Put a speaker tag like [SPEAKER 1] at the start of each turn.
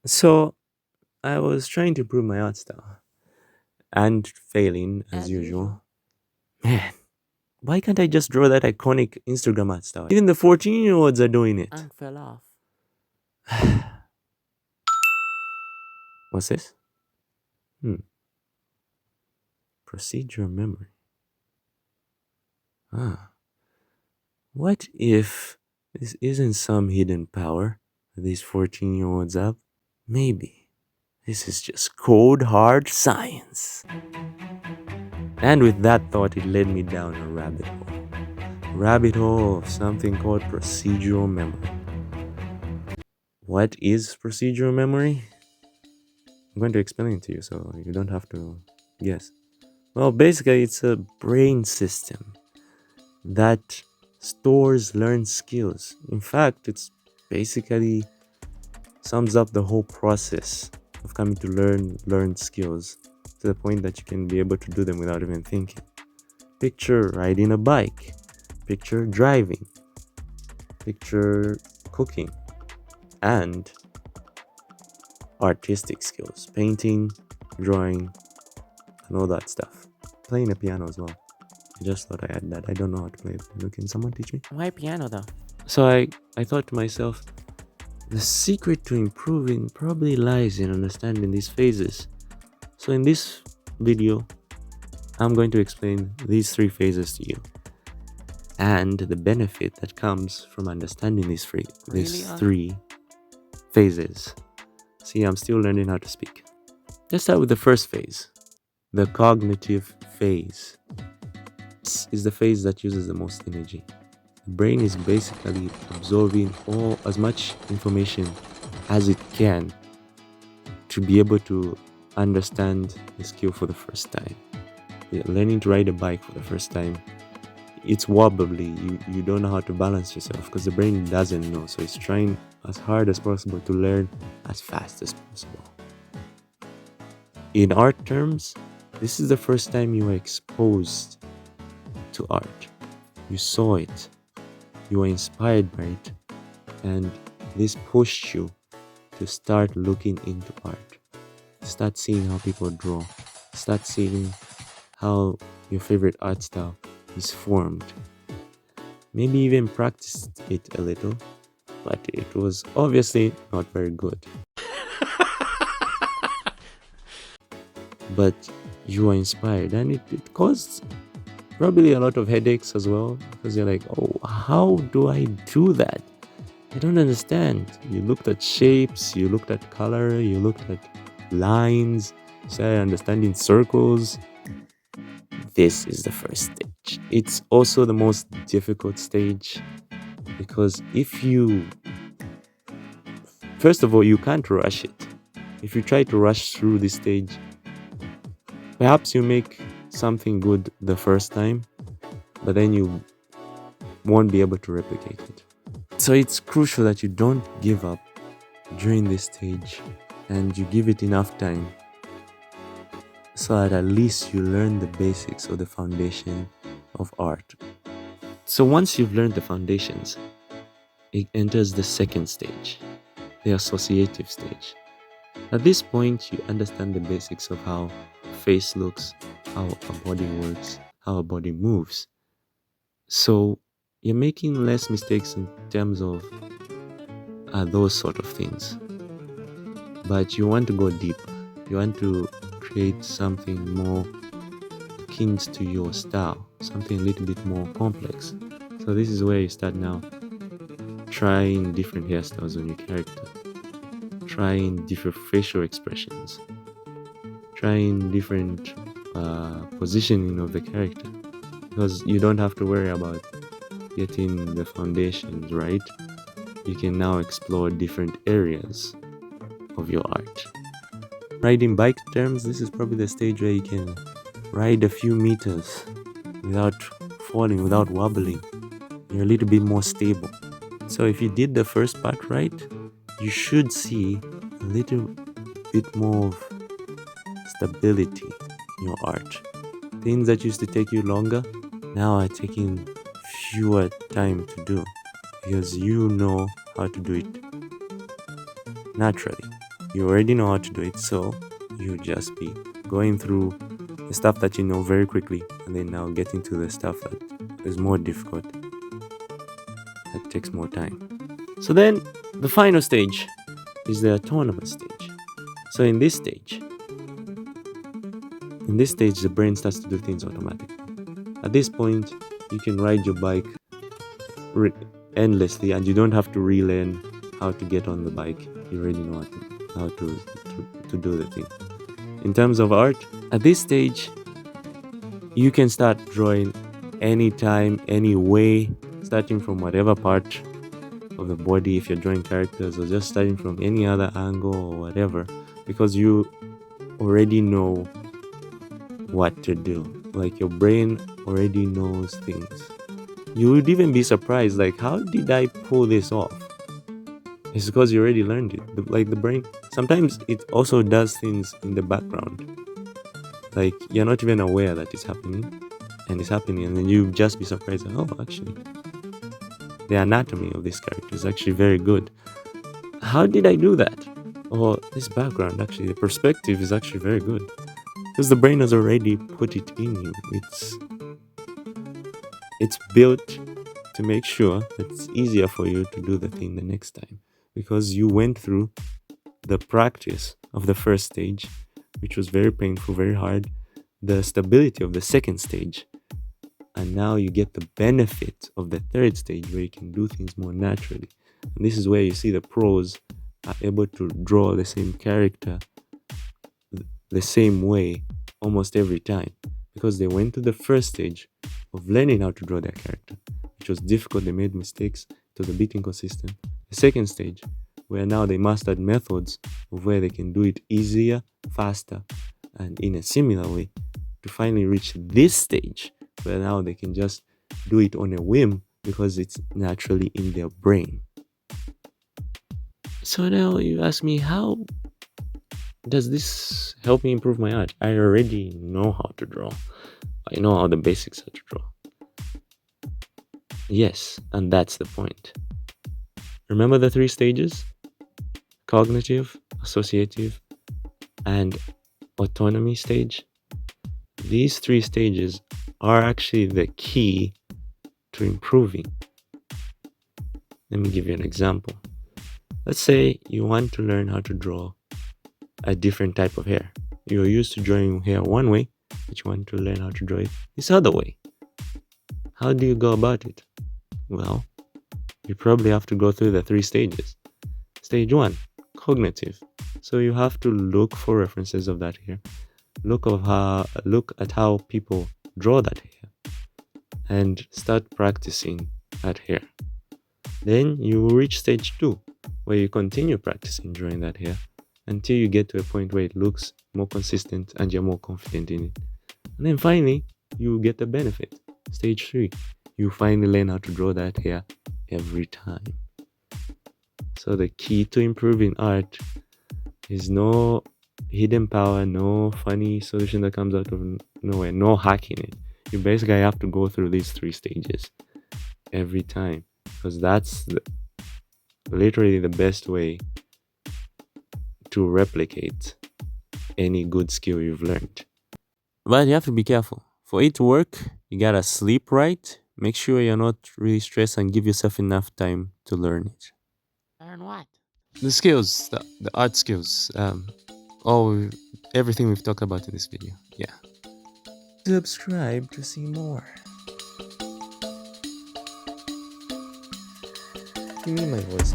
[SPEAKER 1] So I was trying to improve my art style and failing as
[SPEAKER 2] As usual.
[SPEAKER 1] usual. Man, why can't I just draw that iconic Instagram art style? Even the 14-year-olds are doing it.
[SPEAKER 2] Unk fell off.
[SPEAKER 1] What's this? Hmm. Procedural memory. Ah. What if this isn't some hidden power that these 14-year-olds have? Maybe this is just cold hard science. And with that thought, it led me down a rabbit hole. Rabbit hole of something called procedural memory. What is procedural memory? I'm going to explain it to you so you don't have to guess. Well, basically, it's a brain system that stores learned skills. In fact, it's basically sums up the whole process of coming to learn learned skills to the point that you can be able to do them without even thinking. Picture riding a bike, picture driving, picture cooking, and artistic skills, painting, drawing, and all that stuff. Playing a piano as well. I just thought I had that. I don't know how to play piano. Can someone teach me?
[SPEAKER 2] Why piano though?
[SPEAKER 1] So I thought to myself, the secret to improving probably lies in understanding these phases. So in this video, I'm going to explain these three phases to you and the benefit that comes from understanding these
[SPEAKER 2] Really, Unk?
[SPEAKER 1] three phases. See, I'm still learning how to speak. Let's start with the first phase, the cognitive phase. This is the phase that uses the most energy. The brain is basically absorbing as much information as it can to be able to understand the skill for the first time. Learning to ride a bike for the first time, it's wobbly. You don't know how to balance yourself because the brain doesn't know, so it's trying as hard as possible to learn as fast as possible. In art terms, this is the first time you were exposed to art. You saw it, you were inspired by it, and this pushed you to start looking into art, start seeing how people draw, start seeing how your favorite art style is formed. Maybe even practiced it a little, but it was obviously not very good. But you were inspired, and it caused probably a lot of headaches as well because you're like, oh, how do I do that? I don't understand. You looked at shapes, you looked at color, you looked at lines, started understanding circles. This is the first stage. It's also the most difficult stage because first of all, you can't rush it. If you try to rush through this stage, perhaps you make something good the first time, but then you won't be able to replicate it. So it's crucial that you don't give up during this stage and you give it enough time so that at least you learn the basics or the foundation of art. So once you've learned the foundations, it enters the second stage, the associative stage. At this point, you understand the basics of how a face looks, how a body works, how a body moves. So you're making less mistakes in terms of those sort of things. But you want to go deeper. You want to create something more akin to your style, something a little bit more complex. So this is where you start now trying different hairstyles on your character, trying different facial expressions, trying different positioning of the character, because you don't have to worry about getting the foundations right. You can now explore different areas of your art. Riding bike terms, this is probably the stage where you can ride a few meters without falling, without wobbling. You're a little bit more stable. So if you did the first part right, you should see a little bit more of stability in your art. Things that used to take you longer now are taking fewer time to do because you know how to do it naturally. you already know how to do it, so you just be going through the stuff that you know very quickly, and then now getting to the stuff that is more difficult, that takes more time. So then the final stage is the autonomous stage. So in this stage, the brain starts to do things automatically. At this point, you can ride your bike endlessly, and you don't have to relearn how to get on the bike. You already know how to do the thing. In terms of art, at this stage, you can start drawing anytime, any way, starting from whatever part of the body, if you're drawing characters, or just starting from any other angle or whatever, because you already know what to do. Like, your brain already knows things. You would even be surprised, like, how did I pull this off? It's because you already learned it. Like, the brain, sometimes it also does things in the background. Like, you're not even aware that it's happening, and then you just be surprised, oh, actually, the anatomy of this character is actually very good. How did I do that? Or this background, actually, the perspective is actually very good. Because the brain has already put it in you. It's built to make sure that it's easier for you to do the thing the next time. Because you went through the practice of the first stage, which was very painful, very hard, the stability of the second stage, and now you get the benefit of the third stage where you can do things more naturally. And this is where you see the pros are able to draw the same character the same way almost every time, because they went to the first stage of learning how to draw their character, which was difficult. They made mistakes, it was a bit inconsistent. The second stage, where now they mastered methods of where they can do it easier, faster, and in a similar way, to finally reach this stage where now they can just do it on a whim because it's naturally in their brain. So now you ask me, how does this help me improve my art? I already know how to draw. I know how the basics are to draw. Yes, and that's the point. Remember the 3 stages? Cognitive, associative, and autonomy stage? These 3 stages are actually the key to improving. Let me give you an example. Let's say you want to learn how to draw a different type of hair. You're used to drawing hair one way, but you want to learn how to draw it this other way. How do you go about it? Well, you probably have to go through the 3 stages. Stage 1, cognitive. So you have to look for references of that hair. Look at how people draw that hair and start practicing that hair. Then you will reach stage 2, where you continue practicing drawing that hair until you get to a point where it looks more consistent and you're more confident in it. And then finally, you get the benefit. Stage 3, you finally learn how to draw that hair every time. So the key to improving art is no hidden power, no funny solution that comes out of nowhere, no hacking it. You basically have to go through these 3 stages every time, because that's literally the best way to replicate any good skill you've learned. But you have to be careful. For it to work, you gotta sleep right, make sure you're not really stressed, and give yourself enough time to learn it.
[SPEAKER 2] Learn what?
[SPEAKER 1] The skills, the art skills, all everything we've talked about in this video. Yeah. Subscribe to see more. Give me my voice.